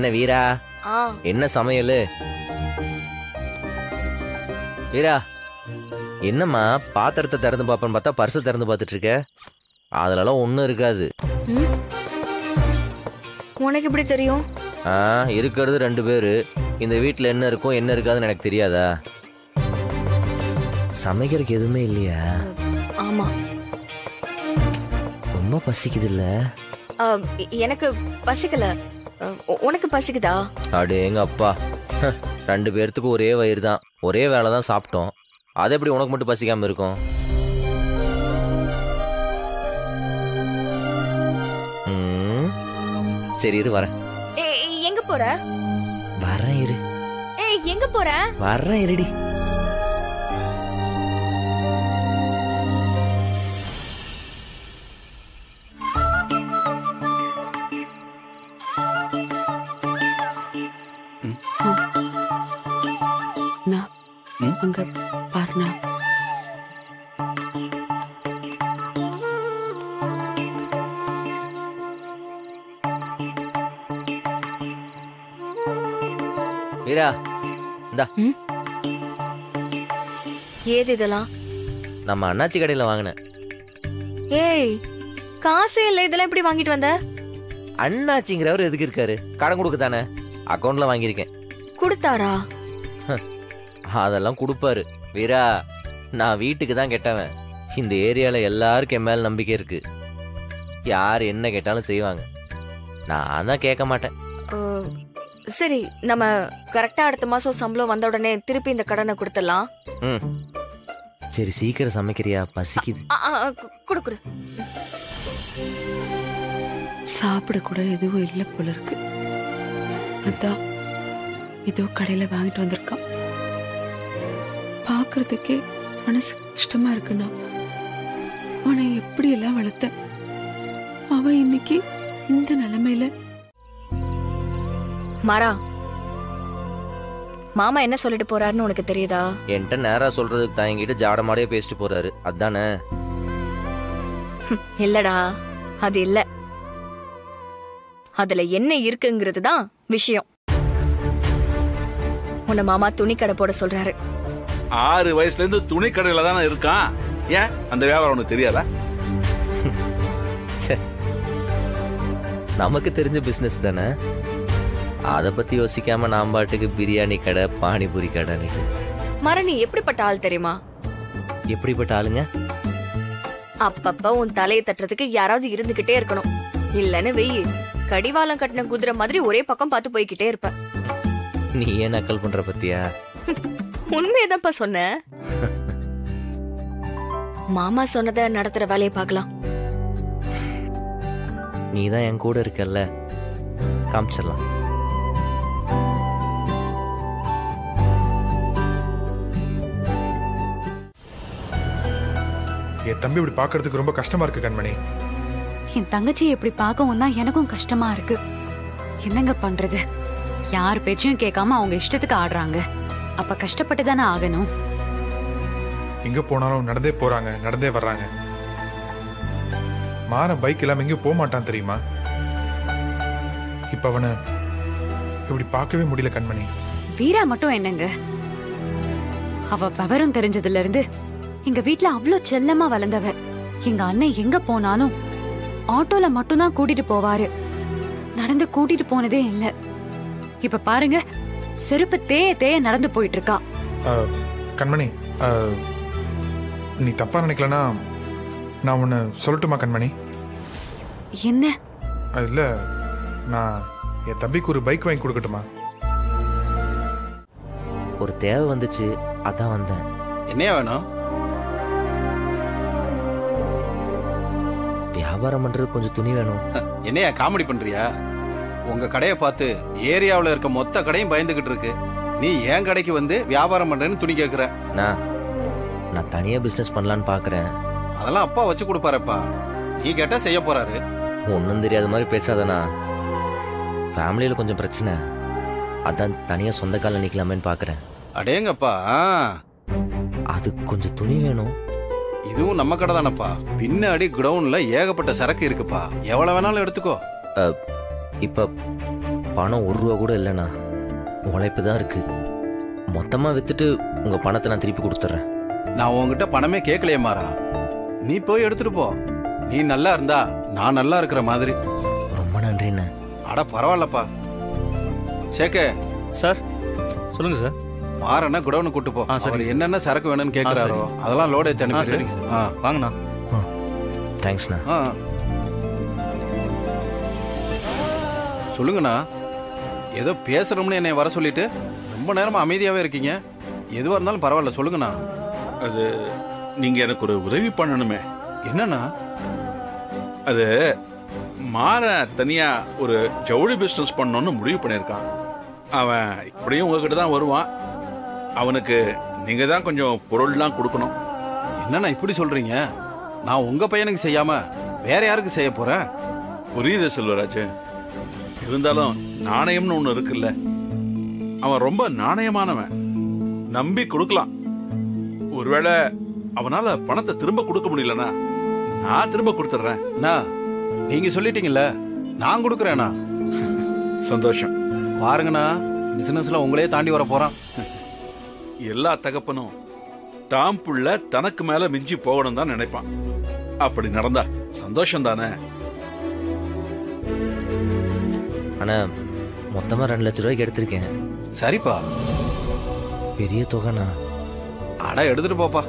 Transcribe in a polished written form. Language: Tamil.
என்ன வீரா, என்ன சமையல்? வீரா, என்னம்மா பாத்திரத்தை திறந்து பாப்பேன்னு பார்த்தா பர்ஸை திறந்து பார்த்துட்டு இருக்க? அதுலலாம் ஒன்றும் இருக்காது. உனக்கு எப்படி தெரியும்? இருக்கிறது 2 பேரு. இந்த வீட்டில் என்ன இருக்கும் என்ன இருக்காதுன்னு எனக்கு தெரியாதா? சமைக்கிறதுக்கு எதுவுமே இல்லையா? ஆமா, ரொம்ப பசிக்குது இல்ல? எனக்கு பசிக்கல. உனக்கு பசிக்குதா? அடேங்க அப்பா, 2 பேர்த்துக்கு ஒரே வயிறு தான், ஒரே வேலை தான் சாப்பிட்டோம். அது எப்படி உனக்கு மட்டும் பசிக்காம இருக்கும்? சரி இரு வரேன். எங்க போற? வரேன் இரு. எங்க போற? வரேன் இருடி. அங்க பாருண்ணா. வீரா, இந்தா. ஏது இதெல்லாம்? நம்ம அண்ணாச்சி கடையில வாங்கினேன். ஏய், காசே இல்ல, இதெல்லாம் எப்படி வாங்கிட்டு வந்த? அண்ணாச்சிங்கிறவர் எதுக்கு இருக்காரு? கடன் கொடுக்க தானே, அக்கௌண்ட்ல வாங்கியிருக்கேன். கொடுத்தாரா? அதெல்லாம் கொடுப்பாரு. வீரா, நான் வீட்டுக்கு தான் கெட்டவன். இந்த ஏரியால எல்லாருக்கும் என் மேல நம்பிக்கை இருக்கு. யார் என்ன கேட்டாலும் செய்வாங்க. நான் தான் கேட்க மாட்டேன். சரி, நம்ம கரெக்டா அடுத்த மாசம் சம்பளம் வந்த உடனே திருப்பி இந்த கடனை கொடுத்துடலாம். சரி சீக்கிரம் சமைக்கிறியா? பசிக்குது. குடு குடு. சாப்பிட கூட எதுவும் இல்லை போல இருக்கு. அதான் ஏதோ கடையில வாங்கிட்டு வந்திருக்கான். பாக்குறதுக்கே மனசு கஷ்டமா இருக்குண்ணா. அவனை எப்படி எல்லாம் வளர்த்த, அவன் இன்னைக்கு இந்த நிலைமையில. மாறா, மாமா என்ன சொல்லிட்டு போறாருன்னு உனக்கு தெரியுதா? என்கிட்ட நேரா சொல்றதுக்கு தயங்கிட்டு ஜாடமாடியே பேசிட்டு போறாரு, அதானே? இல்லடா, அது இல்ல. அதுல என்ன இருக்குங்கிறது தான் விஷயம். உன்னை மாமா துணி கடை போட சொல்றாரு. 6 வயசுல இருந்து துணி கடையில தானே இருக்கான். ஏன் அந்த வியாபாரம் உனக்கு தெரியாதா? நமக்கு தெரிஞ்ச பிசினஸ் தானே, அத பத்தி யோசிக்காம நாம் பாட்டுக்கு பிரியாணி கடை, பானிபூரி கடை. மரணி எப்படிப்பட்ட ஆள் தெரியுமா? எப்படிப்பட்ட ஆளுங்க? அப்பப்ப உன் தலையை தட்டுறதுக்கு யாராவது இருந்துகிட்டே இருக்கணும். இல்லன்னு வெயி, கடிவாளம் கட்டின குதிரை மாதிரி ஒரே பக்கம் பார்த்து போய்கிட்டே இருப்ப. நீ ஏன் நக்கல் பண்ற பத்தியா? உண்மையதான்ப்பா சொன்ன. மாமா சொன்னதை நடத்துற வேலையை பார்க்கலாம். நீதான் என் கூட இருக்கல்ல, காமிச்சிடலாம். என் தம்பி இப்படி பாக்குறதுக்கு ரொம்ப கஷ்டமா இருக்கு கண்மணி. என் தங்கச்சியை இப்படி பார்க்கவும் தான் எனக்கும் கஷ்டமா இருக்கு. என்னங்க பண்றது? யார் பேச்சையும் கேட்காம அவங்க இஷ்டத்துக்கு ஆடுறாங்க. அப்ப கஷ்டப்பட்டு தானே ஆகணும். எங்க போனாலும் நடந்தே போறாங்க, நடந்தே வர்றாங்க. மாற பைக் இல்லாம எங்கேயும் போக மாட்டான் தெரியுமா? இப்ப அவனை இப்படி பார்க்கவே முடியல கண்மணி. வீரா மட்டும் என்னங்க, அவ விவரம் தெரிஞ்சதுல இருந்து எங்க வீட்டுல அவ்வளவு செல்லமா வளர்ந்தவ. எங்க அண்ணன் எங்க போனாலும் ஆட்டோல மட்டும்தான் கூட்டிட்டு போவாரு, நடந்து கூட்டிட்டு போனதே இல்ல. இப்ப பாருங்க, செருப்பு தேய தேய நடந்து போயிட்டு இருக்கா. கண்மணி, நீ தப்பா நினைக்கலனா நான் உன்னை சொல்லட்டுமா கண்மணி? என்ன? இல்ல, நான் என் தம்பிக்கு ஒரு பைக் வாங்கி கொடுக்கட்டுமா? ஒரு தேவை வந்துச்சு, அதான் வந்தேன். என்னையா வேணும்? வியாபாரம் பண்றது கொஞ்சம் துணி வேணும். என்னையா காமெடி பண்றியா? உங்க கடையை பார்த்து ஏரியாவில் இருக்க மொத்த கடையும் பயந்துகிட்டு இருக்கு. நீ ஏன் கடைக்கு வந்து வியாபாரம் பண்றேன்னு துணி கேக்குற? நான் தனியா பிசினஸ் பண்ணலான்னு பாக்குறேன். அதெல்லாம் அப்பா வச்சு கொடுப்பாருப்பா, நீ கேட்டா செய்ய போறாரு. ஒன்னும் தெரியாத மாதிரி பேசாதனா. ஃபேமிலியில கொஞ்சம் பிரச்சனை, அதான் தனியா சொந்த கால நிக்கலாமேன்னு பாக்குறேன். அடேங்கப்பா, அது கொஞ்சம் துணி வேணும். இதுவும் நம்ம கடை தானப்பா. பின்னாடி குடவுன்ல ஏகப்பட்ட சரக்கு இருக்குப்பா, எவ்வளவு வேணாலும் எடுத்துக்கோ. இப்ப பணம் 1 ரூபா கூட இல்லைண்ணா. உழைப்பு தான் இருக்கு. மொத்தமா வித்துட்டு உங்க பணத்தை நான் திருப்பி கொடுத்துட்றேன். நான் உங்ககிட்ட பணமே கேட்கலையே மாறா. நீ போய் எடுத்துட்டு போ. நீ நல்லா இருந்தா நான் நல்லா இருக்கிற மாதிரி. ரொம்ப நன்றிண்ணே. அட பரவாயில்லப்பா. சேகே சார் சொல்லுங்க சார். மாறனா குடோனு கூட்டு போ. அவர் என்னென்ன சரக்கு வேணும்னு கேட்கிறாரோ அதெல்லாம் லோட் ஏத்தி அனுப்பி. சரிங்க சார். வாங்கண்ணா. தேங்க்ஸ்ண்ணா. சொல்லுங்கண்ணா. ஏதோ பேசணும்னு என்னை வர சொல்லிட்டு ரொம்ப நேரமா அமைதியாவே இருக்கீங்க. எதுவா இருந்தாலும் பரவாயில்ல, சொல்லுங்கண்ணா. அது நீங்க எனக்கு ஒரு உதவி பண்ணணுமே. என்னண்ணா? அது மாற தனியா ஒரு ஜவுளி பிசினஸ் பண்ணணும்னு முடிவு பண்ணியிருக்கான். அவன் இப்படியும் உங்ககிட்ட தான் வருவான். அவனுக்கு நீங்க தான் கொஞ்சம் பொருள்லாம் கொடுக்கணும். என்னண்ணா இப்படி சொல்றீங்க? நான் உங்க பையனுக்கு செய்யாம வேற யாருக்கு செய்ய போறேன்? புரியுது செல்வராஜ். இருந்தாலும் நாணயம்னு ஒண்ணு இருக்குல்ல. அவன் ரொம்ப நாணயமானவன். நம்பி கொடுக்கலாம். ஒருவேளை அவனால பணத்தை திரும்ப கொடுக்க முடியலனா நான் திரும்ப கொடுத்துறேன். நீங்க சொல்லிட்டீங்கல்ல, நான் கொடுக்கறேனா? சந்தோஷம். பாருங்கண்ணா, பிசினஸ்ல உங்களே தாண்டி வர போறான். எல்லா தகப்பனும் தாம் புள்ள தனக்கு மேல மிஞ்சி போகணும் தான் நினைப்பான். அப்படி நடந்தா சந்தோஷம் தானே. ஆனா மொத்தமா 2 லட்சம் ரூபாய்க்கு எடுத்திருக்கேன். சரிப்பா. பெரிய தொகைண்ணா. அட எடுத்துட்டு போப்பா.